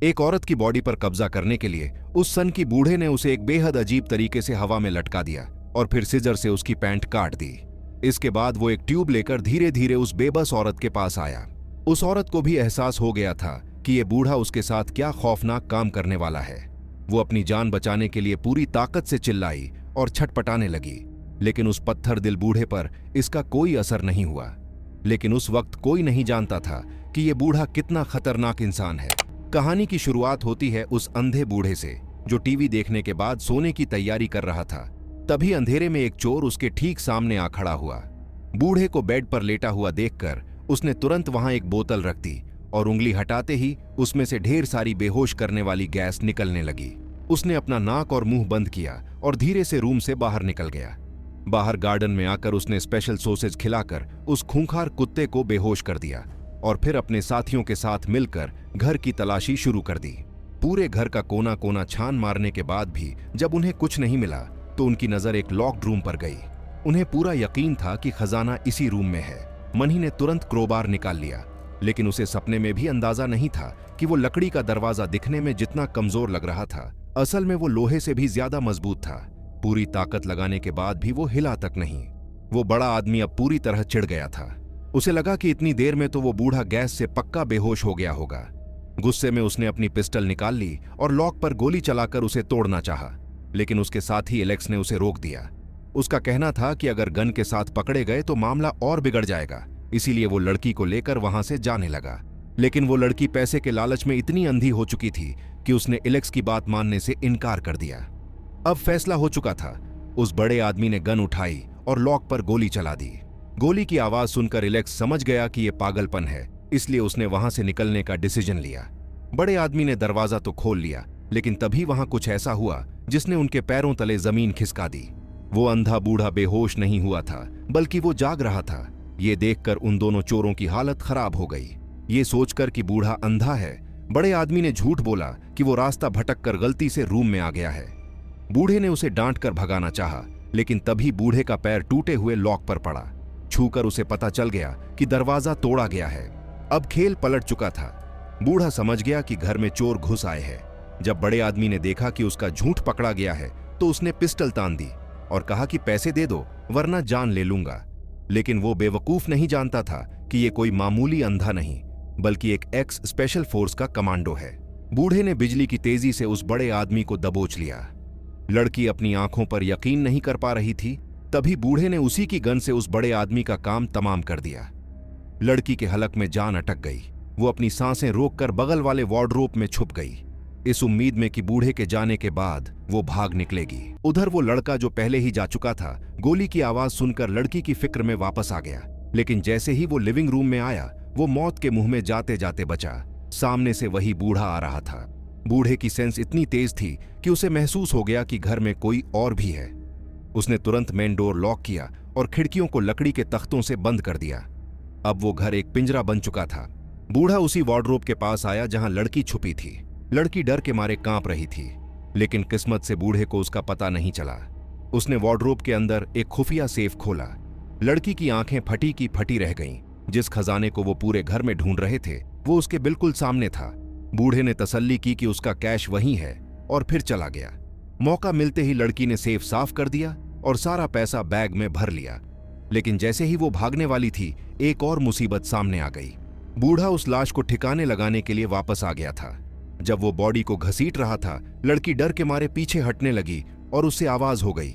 एक औरत की बॉडी पर कब्जा करने के लिए उस सन की बूढ़े ने उसे एक बेहद अजीब तरीके से हवा में लटका दिया और फिर सिजर से उसकी पैंट काट दी। इसके बाद वो एक ट्यूब लेकर धीरे धीरे उस बेबस औरत के पास आया। उस औरत को भी एहसास हो गया था कि ये बूढ़ा उसके साथ क्या खौफनाक काम करने वाला है। वो अपनी जान बचाने के लिए पूरी ताकत से चिल्लाई और छटपटाने लगी, लेकिन उस पत्थर दिल बूढ़े पर इसका कोई असर नहीं हुआ। लेकिन उस वक्त कोई नहीं जानता था कि ये बूढ़ा कितना खतरनाक इंसान है। कहानी की शुरुआत होती है उस अंधे बूढ़े से जो टीवी देखने के बाद सोने की तैयारी कर रहा था। तभी अंधेरे में एक चोर उसके ठीक सामने आ खड़ा हुआ। बूढ़े को बेड पर लेटा हुआ देखकर उसने तुरंत वहां एक बोतल रख दी और उंगली हटाते ही उसमें से ढेर सारी बेहोश करने वाली गैस निकलने लगी। उसने अपना नाक और मुंह बंद किया और धीरे से रूम से बाहर निकल गया। बाहर गार्डन में आकर उसने स्पेशल सॉसेज खिलाकर उस खूंखार कुत्ते को बेहोश कर दिया और फिर अपने साथियों के साथ मिलकर घर की तलाशी शुरू कर दी। पूरे घर का कोना कोना छान मारने के बाद भी जब उन्हें कुछ नहीं मिला तो उनकी नजर एक लॉक्ड रूम पर गई। उन्हें पूरा यकीन था कि खजाना इसी रूम में है। मनी ने तुरंत क्रोबार निकाल लिया, लेकिन उसे सपने में भी अंदाजा नहीं था कि वो लकड़ी का दरवाजा दिखने में जितना कमजोर लग रहा था, असल में वो लोहे से भी ज्यादा मजबूत था। पूरी ताकत लगाने के बाद भी वो हिला तक नहीं। वो बड़ा आदमी अब पूरी तरह चिढ़ गया था। उसे लगा कि इतनी देर में तो वो बूढ़ा गैस से पक्का बेहोश हो गया होगा। गुस्से में उसने अपनी पिस्टल निकाल ली और लॉक पर गोली चलाकर उसे तोड़ना चाहा, लेकिन उसके साथी एलेक्स ने उसे रोक दिया। उसका कहना था कि अगर गन के साथ पकड़े गए तो मामला और बिगड़ जाएगा, इसीलिए वो लड़की को लेकर वहां से जाने लगा। लेकिन वो लड़की पैसे के लालच में इतनी अंधी हो चुकी थी कि उसने एलेक्स की बात मानने से इनकार कर दिया। अब फैसला हो चुका था। उस बड़े आदमी ने गन उठाई और लॉक पर गोली चला दी। गोली की आवाज सुनकर एलेक्स समझ गया कि यह पागलपन है, इसलिए उसने वहां से निकलने का डिसीजन लिया। बड़े आदमी ने दरवाजा तो खोल लिया, लेकिन तभी वहां कुछ ऐसा हुआ जिसने उनके पैरों तले जमीन खिसका दी। वो अंधा बूढ़ा बेहोश नहीं हुआ था, बल्कि वो जाग रहा था। ये देखकर उन दोनों चोरों की हालत खराब हो गई। ये सोचकर कि बूढ़ा अंधा है, बड़े आदमी ने झूठ बोला कि वो रास्ता भटक कर गलती से रूम में आ गया है। बूढ़े ने उसे डांट कर भगाना चाहा, लेकिन तभी बूढ़े का पैर टूटे हुए लॉक पर पड़ा। छूकर उसे पता चल गया कि दरवाजा तोड़ा गया है। अब खेल पलट चुका था। बूढ़ा समझ गया कि घर में चोर घुस आए हैं। जब बड़े आदमी ने देखा कि उसका झूठ पकड़ा गया है तो उसने पिस्टल तान दी और कहा कि पैसे दे दो वरना जान ले लूंगा। लेकिन वो बेवकूफ नहीं जानता था कि ये कोई मामूली अंधा नहीं, बल्कि एक एक्स स्पेशल फोर्स का कमांडो है। बूढ़े ने बिजली की तेजी से उस बड़े आदमी को दबोच लिया। लड़की अपनी आंखों पर यकीन नहीं कर पा रही थी। तभी बूढ़े ने उसी की गन से उस बड़े आदमी का काम तमाम कर दिया। लड़की के हलक में जान अटक गई। वो अपनी सांसें रोककर बगल वाले वार्डरोब में छुप गई, इस उम्मीद में कि बूढ़े के जाने के बाद वो भाग निकलेगी। उधर वो लड़का जो पहले ही जा चुका था, गोली की आवाज सुनकर लड़की की फिक्र में वापस आ गया। लेकिन जैसे ही वो लिविंग रूम में आया, वो मौत के मुंह में जाते जाते बचा। सामने से वही बूढ़ा आ रहा था। बूढ़े की सेंस इतनी तेज थी कि उसे महसूस हो गया कि घर में कोई और भी है। उसने तुरंत मेन डोर लॉक किया और खिड़कियों को लकड़ी के तख्तों से बंद कर दिया। अब वो घर एक पिंजरा बन चुका था। बूढ़ा उसी वार्डरोब के पास आया जहां लड़की छुपी थी। लड़की डर के मारे कांप रही थी, लेकिन किस्मत से बूढ़े को उसका पता नहीं चला। उसने वार्डरोब के अंदर एक खुफिया सेफ खोला। लड़की की आंखें फटी की फटी रह गईं। जिस खजाने को वो पूरे घर में ढूंढ रहे थे वो उसके बिल्कुल सामने था। बूढ़े ने तसल्ली की कि उसका कैश वहीं है और फिर चला गया। मौका मिलते ही लड़की ने सेफ साफ कर दिया और सारा पैसा बैग में भर लिया। लेकिन जैसे ही वो भागने वाली थी, एक और मुसीबत सामने आ गई। बूढ़ा उस लाश को ठिकाने लगाने के लिए वापस आ गया था। जब वो बॉडी को घसीट रहा था, लड़की डर के मारे पीछे हटने लगी और उससे आवाज हो गई।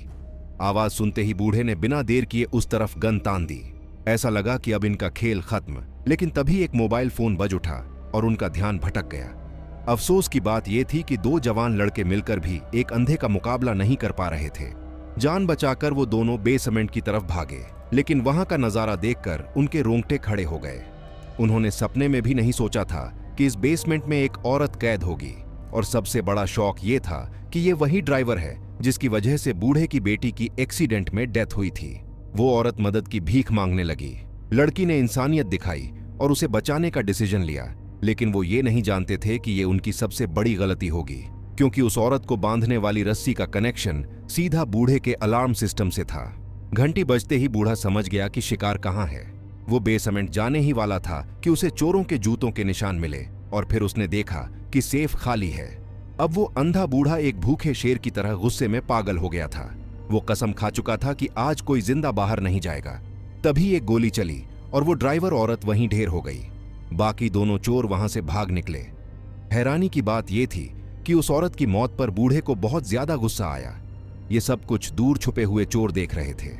आवाज सुनते ही बूढ़े ने बिना देर किए उस तरफ गन तान दी। ऐसा लगा कि अब इनका खेल खत्म, लेकिन तभी एक मोबाइल फोन बज उठा और उनका ध्यान भटक गया। अफसोस की बात यह थी कि दो जवान लड़के मिलकर भी एक अंधे का मुकाबला नहीं कर पा रहे थे। जान बचाकर वो दोनों बेसमेंट की तरफ भागे, लेकिन वहां का नजारा देखकर उनके रोंगटे खड़े हो गए। उन्होंने सपने में भी नहीं सोचा था कि इस बेसमेंट में एक औरत कैद होगी, और सबसे बड़ा शौक ये था कि ये वही ड्राइवर है जिसकी वजह से बूढ़े की बेटी की एक्सीडेंट में डेथ हुई थी। वो औरत मदद की भीख मांगने लगी। लड़की ने इंसानियत दिखाई और उसे बचाने का डिसीजन लिया, लेकिन वो ये नहीं जानते थे कि ये उनकी सबसे बड़ी गलती होगी, क्योंकि उस औरत को बांधने वाली रस्सी का कनेक्शन सीधा बूढ़े के अलार्म सिस्टम से था। घंटी बजते ही बूढ़ा समझ गया कि शिकार कहाँ है। वो बेसमेंट जाने ही वाला था कि उसे चोरों के जूतों के निशान मिले, और फिर उसने देखा कि सेफ खाली है। अब वो अंधा बूढ़ा एक भूखे शेर की तरह गुस्से में पागल हो गया था। वो कसम खा चुका था कि आज कोई जिंदा बाहर नहीं जाएगा। तभी एक गोली चली और वो ड्राइवर औरत वहीं ढेर हो गई। बाकी दोनों चोर वहां से भाग निकले। हैरानी की बात यह थी कि उस औरत की मौत पर बूढ़े को बहुत ज्यादा गुस्सा आया। ये सब कुछ दूर छुपे हुए चोर देख रहे थे।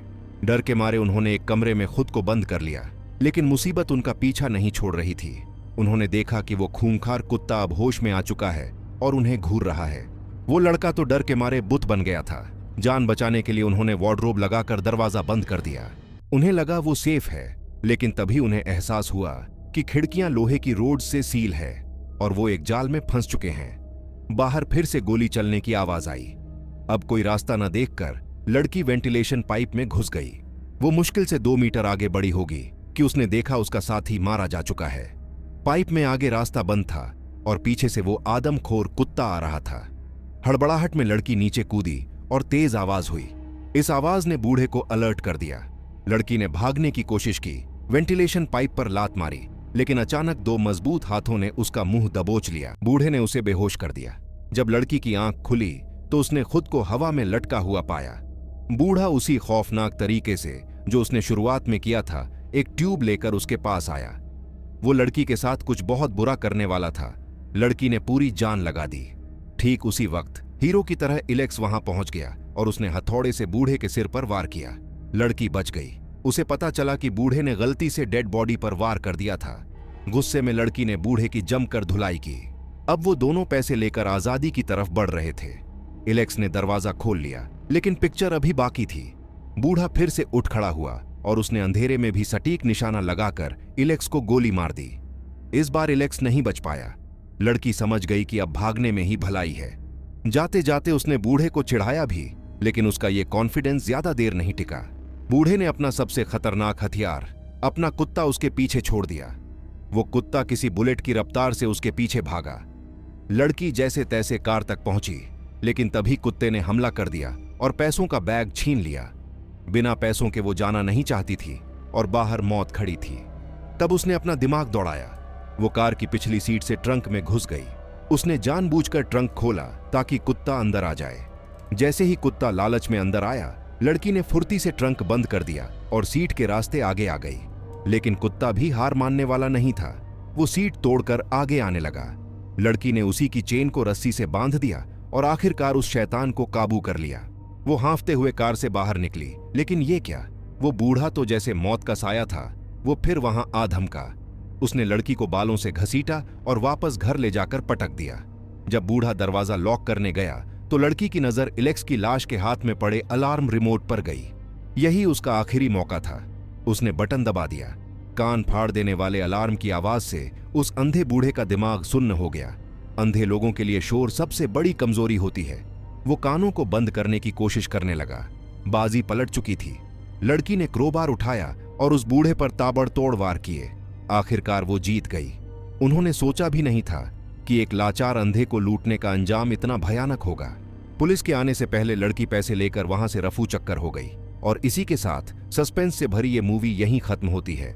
डर के मारे उन्होंने एक कमरे में खुद को बंद कर लिया, लेकिन मुसीबत उनका पीछा नहीं छोड़ रही थी। उन्होंने देखा कि वो खूंखार कुत्ता अब होश में आ चुका है और उन्हें घूर रहा है। वो लड़का तो डर के मारे बुत बन गया था। जान बचाने के लिए उन्होंने वार्डरोब लगाकर दरवाजा बंद कर दिया। उन्हें लगा वो सेफ है, लेकिन तभी उन्हें एहसास हुआ कि खिड़कियां लोहे की रोड से सील है और वो एक जाल में फंस चुके हैं। बाहर फिर से गोली चलने की आवाज आई। अब कोई रास्ता न देखकर लड़की वेंटिलेशन पाइप में घुस गई। वो मुश्किल से 2 मीटर आगे बढ़ी होगी कि उसने देखा उसका साथी मारा जा चुका है। पाइप में आगे रास्ता बंद था और पीछे से वो आदमखोर कुत्ता आ रहा था। हड़बड़ाहट में लड़की नीचे कूदी और तेज आवाज हुई। इस आवाज ने बूढ़े को अलर्ट कर दिया। लड़की ने भागने की कोशिश की, वेंटिलेशन पाइप पर लात मारी, लेकिन अचानक 2 मजबूत हाथों ने उसका मुंह दबोच लिया। बूढ़े ने उसे बेहोश कर दिया। जब लड़की की आंख खुली तो उसने खुद को हवा में लटका हुआ पाया। बूढ़ा उसी खौफनाक तरीके से जो उसने शुरुआत में किया था, एक ट्यूब लेकर उसके पास आया। वो लड़की के साथ कुछ बहुत बुरा करने वाला था। लड़की ने पूरी जान लगा दी। ठीक उसी वक्त हीरो की तरह इलेक्स वहां पहुंच गया और उसने हथौड़े से बूढ़े के सिर पर वार किया। लड़की बच गई। उसे पता चला कि बूढ़े ने गलती से डेड बॉडी पर वार कर दिया था। गुस्से में लड़की ने बूढ़े की जमकर धुलाई की। अब वो दोनों पैसे लेकर आजादी की तरफ बढ़ रहे थे। इलेक्स ने दरवाजा खोल लिया, लेकिन पिक्चर अभी बाकी थी। बूढ़ा फिर से उठ खड़ा हुआ और उसने अंधेरे में भी सटीक निशाना लगाकर इलेक्स को गोली मार दी। इस बार इलेक्स नहीं बच पाया। लड़की समझ गई कि अब भागने में ही भलाई है। जाते जाते उसने बूढ़े को चिढ़ाया भी, लेकिन उसका ये कॉन्फिडेंस ज्यादा देर नहीं टिका। बूढ़े ने अपना सबसे खतरनाक हथियार, अपना कुत्ता, उसके पीछे छोड़ दिया। वो कुत्ता किसी बुलेट की रफ्तार से उसके पीछे भागा। लड़की जैसे तैसे कार तक पहुंची, लेकिन तभी कुत्ते ने हमला कर दिया और पैसों का बैग छीन लिया। बिना पैसों के वो जाना नहीं चाहती थी और बाहर मौत खड़ी थी। तब उसने अपना दिमाग दौड़ाया। वो कार की पिछली सीट से ट्रंक में घुस गई। उसने जानबूझकर ट्रंक खोला ताकि कुत्ता अंदर आ जाए। जैसे ही कुत्ता लालच में अंदर आया, लड़की ने फुर्ती से ट्रंक बंद कर दिया और सीट के रास्ते आगे आ गई। लेकिन कुत्ता भी हार मानने वाला नहीं था। वो सीट तोड़कर आगे आने लगा। लड़की ने उसी की चेन को रस्सी से बांध दिया और आखिरकार उस शैतान को काबू कर लिया। वो हांफते हुए कार से बाहर निकली, लेकिन ये क्या, वो बूढ़ा तो जैसे मौत का साया था, वो फिर वहां आ धमका। उसने लड़की को बालों से घसीटा और वापस घर ले जाकर पटक दिया। जब बूढ़ा दरवाजा लॉक करने गया तो लड़की की नजर इलेक्स की लाश के हाथ में पड़े अलार्म रिमोट पर गई। यही उसका आखिरी मौका था। उसने बटन दबा दिया। कान फाड़ देने वाले अलार्म की आवाज से उस अंधे बूढ़े का दिमाग सुन्न हो गया। अंधे लोगों के लिए शोर सबसे बड़ी कमजोरी होती है। वो कानों को बंद करने की कोशिश करने लगा। बाजी पलट चुकी थी। लड़की ने क्रोबार उठाया और उस बूढ़े पर ताबड़तोड़ वार किए। आखिरकार वो जीत गई। उन्होंने सोचा भी नहीं था कि एक लाचार अंधे को लूटने का अंजाम इतना भयानक होगा। पुलिस के आने से पहले लड़की पैसे लेकर वहां से रफू चक्कर हो गई और इसी के साथ सस्पेंस से भरी ये मूवी यहीं खत्म होती है।